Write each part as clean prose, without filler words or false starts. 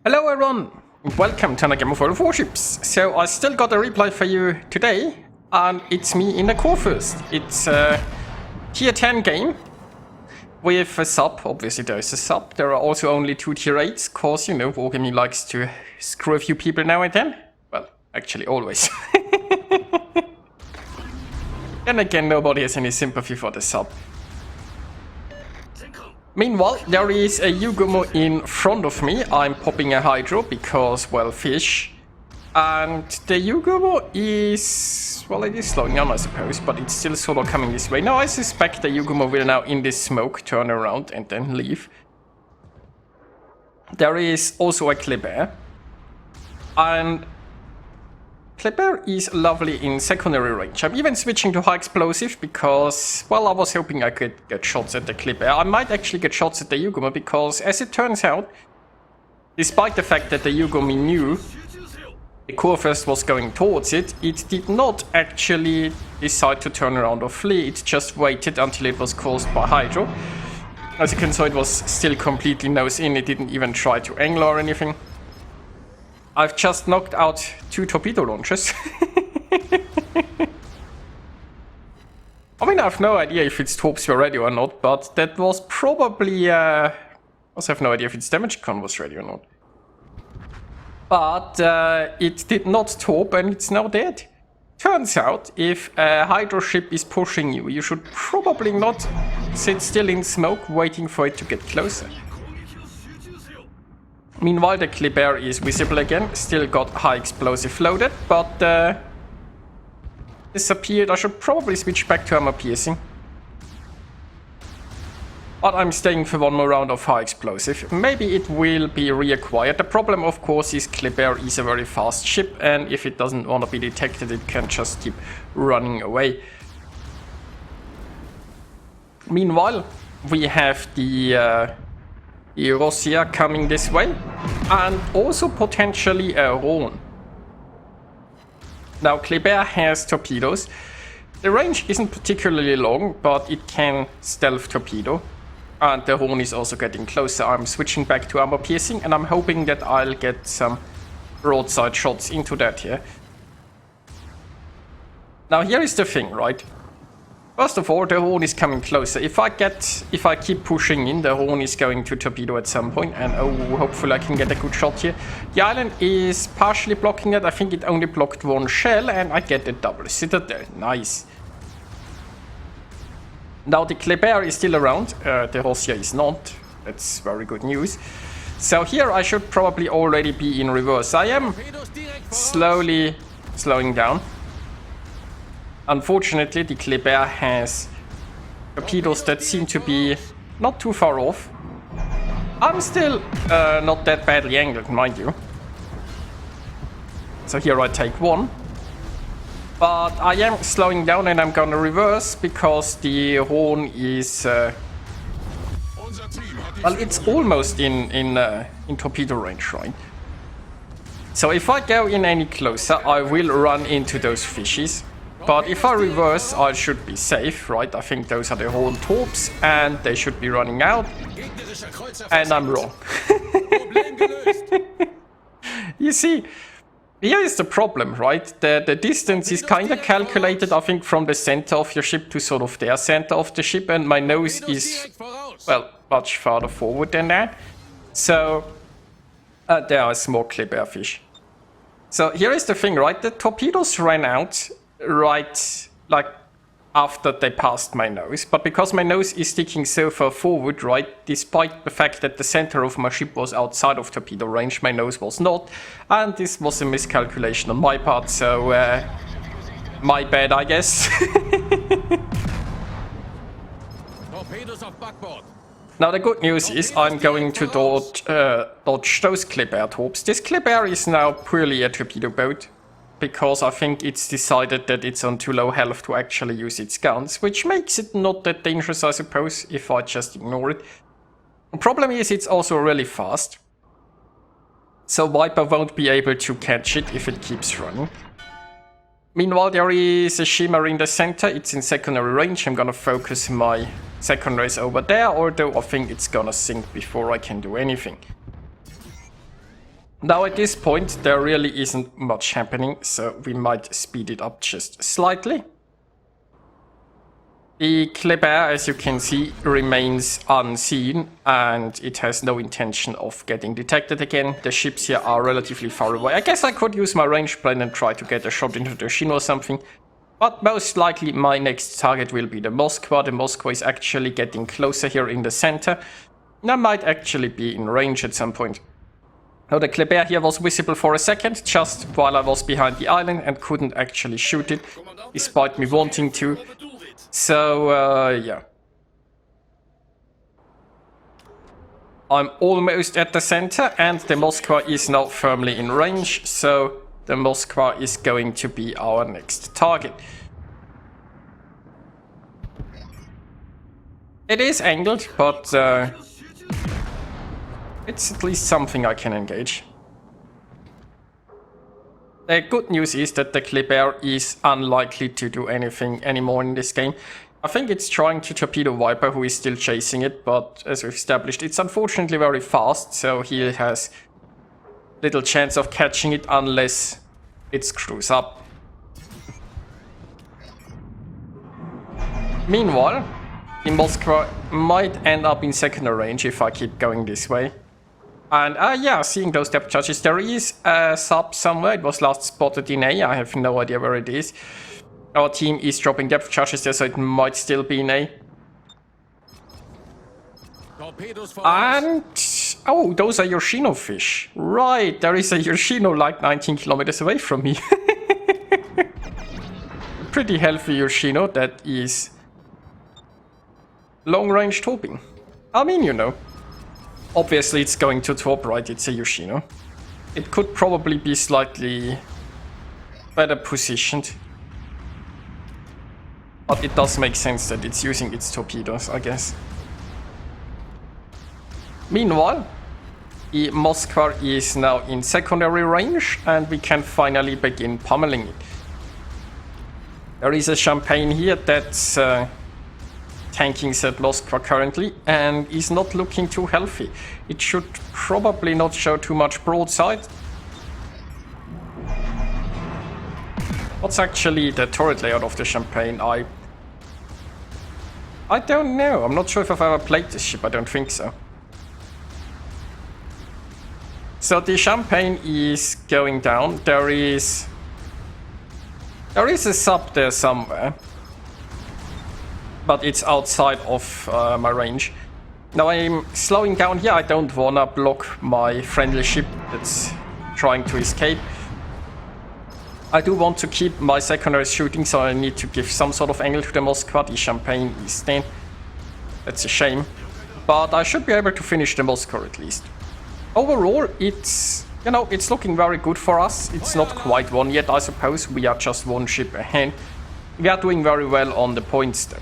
Hello everyone, welcome to another game of Warships. So I still got a replay for you today, and it's me in the Kurfürst. It's a tier 10 game with a sub. Obviously there is a sub. There are also only 2 tier 8s, cause you know, Wargaming likes to screw a few people now and then. Well, actually always. Then again, nobody has any sympathy for the sub. Meanwhile, there is a Yugumo in front of me. I'm popping a Hydro because, well, fish. And the Yugumo is... well, it is slowing down, I suppose, but it's still sort of coming this way. Now, I suspect the Yugumo will now, in this smoke, turn around and then leave. There is also a Kleber. And Kleber is lovely in secondary range. I'm even switching to high explosive because, well, I was hoping I could get shots at the Kleber. I might actually get shots at the Yugumo because, as it turns out, despite the fact that the Yugumo knew the Kurfürst was going towards it, it did not actually decide to turn around or flee. It just waited until it was caused by Hydro. As you can see, it was still completely nose in. It didn't even try to angle or anything. I've just knocked out 2 torpedo launchers. I mean, I have no idea if its torps were ready or not, but that was probably... I also have no idea if its damage con was ready or not. But it did not torp and it's now dead. Turns out, if a Hydro ship is pushing you, you should probably not sit still in smoke waiting for it to get closer. Meanwhile, the Kleber is visible again, still got high explosive loaded, but disappeared. I should probably switch back to armor piercing. But I'm staying for one more round of high explosive. Maybe it will be reacquired. The problem, of course, is Kleber is a very fast ship, and if it doesn't want to be detected, it can just keep running away. Meanwhile, we have the Russia coming this way, and also potentially a Rhone. Now, Kleber has torpedoes. The range isn't particularly long, but it can stealth torpedo. And the Rhone is also getting closer. I'm switching back to armor piercing, and I'm hoping that I'll get some broadside shots into that here. Now, here is the thing, right? First of all, the Rhone is coming closer. If I keep pushing in, the Rhone is going to torpedo at some point, and oh, hopefully I can get a good shot here. The island is partially blocking that. I think it only blocked 1 shell, and I get a double citadel. Nice. Now the Kleber is still around. The Russia is not. That's very good news. So here I should probably already be in reverse. I am slowly slowing down. Unfortunately, the Kleber has torpedoes that seem to be not too far off. I'm still not that badly angled, mind you. So here I take 1. But I am slowing down and I'm gonna reverse because the Rhone is... well, it's almost in torpedo range, right? So if I go in any closer, I will run into those fishies. But if I reverse, I should be safe, right? I think those are the Rhone torps, and they should be running out. And I'm wrong. You see, here is the problem, right? The distance is kind of calculated, I think, from the center of your ship to sort of their center of the ship, and my nose is, well, much farther forward than that. So, there are more Kleber fish. So here is the thing, right? The torpedoes ran out right, like, after they passed my nose, but because my nose is sticking so far forward, right, despite the fact that the center of my ship was outside of torpedo range, my nose was not, and this was a miscalculation on my part, so my bad, I guess. Torpedoes off backboard. Now the good news is I'm going to dodge those Kleber torps. This Kleber is now purely a torpedo boat, because I think it's decided that it's on too low health to actually use its guns, which makes it not that dangerous, I suppose, if I just ignore it. The problem is it's also really fast, so Viper won't be able to catch it if it keeps running. Meanwhile, there is a shimmer in the center. It's in secondary range. I'm gonna focus my secondaries over there, although I think it's gonna sink before I can do anything. Now at this point there really isn't much happening, so we might speed it up just slightly. The Kleber, as you can see, remains unseen and it has no intention of getting detected again. The ships here are relatively far away. I guess I could use my range plane and try to get a shot into the Shin or something. But most likely my next target will be the Moskva. The Moskva is actually getting closer here in the center. And I might actually be in range at some point. Now the Kleber here was visible for a second, just while I was behind the island and couldn't actually shoot it, despite me wanting to. So, yeah. I'm almost at the center and the Moskva is now firmly in range, so the Moskva is going to be our next target. It is angled, but it's at least something I can engage. The good news is that the Kleber is unlikely to do anything anymore in this game. I think it's trying to torpedo Viper, who is still chasing it, but as we've established, it's unfortunately very fast, so he has little chance of catching it unless it screws up. Meanwhile, the Moskva might end up in secondary range if I keep going this way. And yeah, seeing those depth charges, there is a sub somewhere. It was last spotted in A. I have no idea where it is. Our team is dropping depth charges there, so it might still be in A. And oh, those are Yoshino fish. Right, there is a Yoshino like 19 kilometers away from me. Pretty healthy Yoshino that is long-range torping. I mean, you know. Obviously it's going to top right, it's a Yoshino. It could probably be slightly better positioned. But it does make sense that it's using its torpedoes, I guess. Meanwhile, the Moskva is now in secondary range and we can finally begin pummeling it. There is a Champagne here that's tanking said Moskva currently and is not looking too healthy. It should probably not show too much broadside. What's actually the turret layout of the Champagne? I don't know. I'm not sure if I've ever played this ship. I don't think so. So the Champagne is going down. There is a sub there somewhere. But it's outside of my range. Now I'm slowing down here. I don't wanna block my friendly ship that's trying to escape. I do want to keep my secondary shooting, so I need to give some sort of angle to the Moskva. The Champagne is dead. That's a shame. But I should be able to finish the Moskva at least. Overall, it's, you know, it's looking very good for us. It's not quite won yet, I suppose. We are just one ship ahead. We are doing very well on the points there.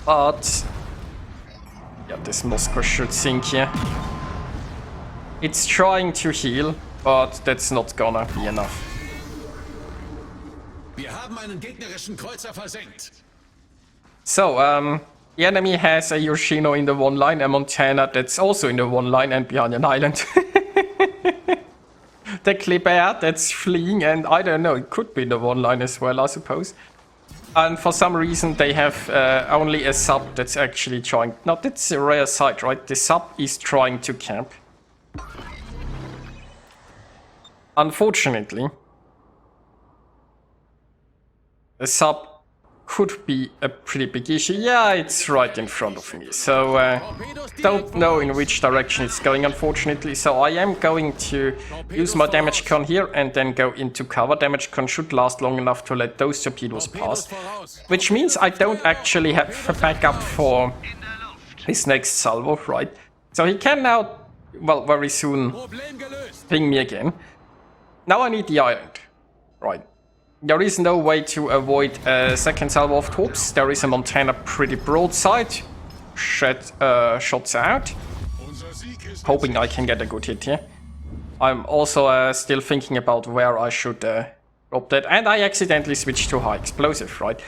But yeah, this Moskva should sink here. It's trying to heal, but that's not gonna be enough. So, the enemy has a Yoshino in the one line, a Montana that's also in the one line and behind an island. The Kleber that's fleeing, and I don't know, it could be in the one line as well, I suppose. And for some reason they have only a sub that's actually trying... No, that's a rare sight, right? The sub is trying to camp. Unfortunately, the sub could be a pretty big issue. Yeah, it's right in front of me. So, don't know in which direction it's going, unfortunately. So I am going to use my damage con here and then go into cover. Damage con should last long enough to let those torpedoes pass. Which means I don't actually have a backup for his next salvo, right? So he can now, well, very soon ping me again. Now I need the island, right? There is no way to avoid a second salvo of torps. There is a Montana pretty broadside. Shots out. Hoping I can get a good hit here. I'm also still thinking about where I should drop that. And I accidentally switched to high explosive, right?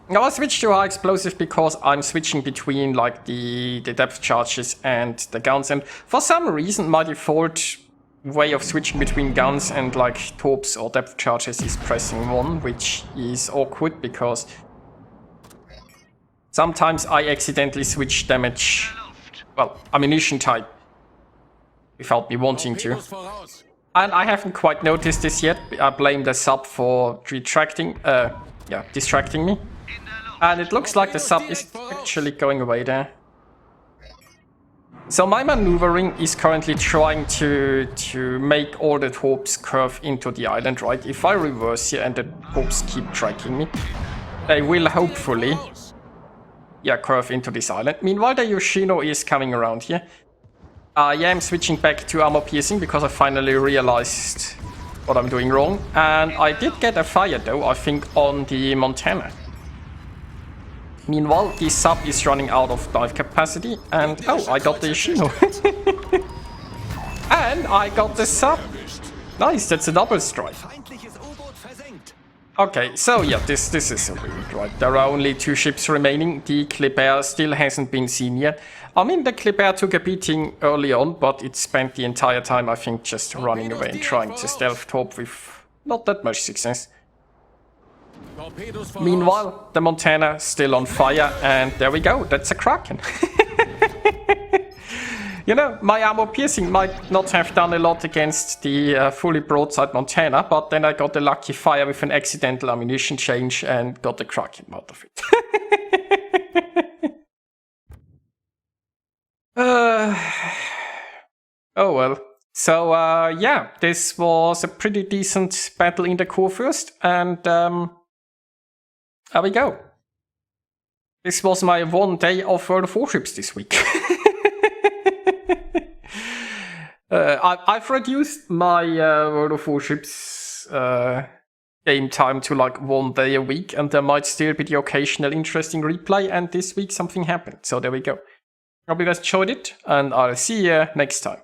Now I switched to high explosive because I'm switching between like the depth charges and the guns. And for some reason my default way of switching between guns and like torps or depth charges is pressing 1, which is awkward because sometimes I accidentally switch damage, well, ammunition type, without me wanting to. Torpedos voraus. And I haven't quite noticed this yet. I blame the sub for distracting me. And it looks like the sub is actually going away there. So my maneuvering is currently trying to make all the torps curve into the island, right? If I reverse here and the torps keep tracking me, they will hopefully, curve into this island. Meanwhile, the Yoshino is coming around here. I am switching back to armor piercing because I finally realized what I'm doing wrong. And I did get a fire though, I think, on the Montana. Meanwhile, the sub is running out of dive capacity, and oh, I got the Yoshino. And I got the sub. Nice, that's a double strike. Okay, so yeah, this is weird, right? There are only 2 ships remaining. The Kleber still hasn't been seen yet. I mean, the Kleber took a beating early on, but it spent the entire time, I think, just running away and trying to stealth torp with not that much success. Meanwhile, the Montana still on fire, and there we go, that's a Kraken. You know, my armor piercing might not have done a lot against the fully broadside Montana, but then I got a lucky fire with an accidental ammunition change and got the Kraken out of it. Oh well. So, yeah, this was a pretty decent battle in the Kurfürst, and there we go. This was my 1 day of World of Warships this week. I've reduced my World of Warships game time to like 1 day a week, and there might still be the occasional interesting replay, and this week something happened, so there we go. Hope you guys enjoyed it, and I'll see you next time.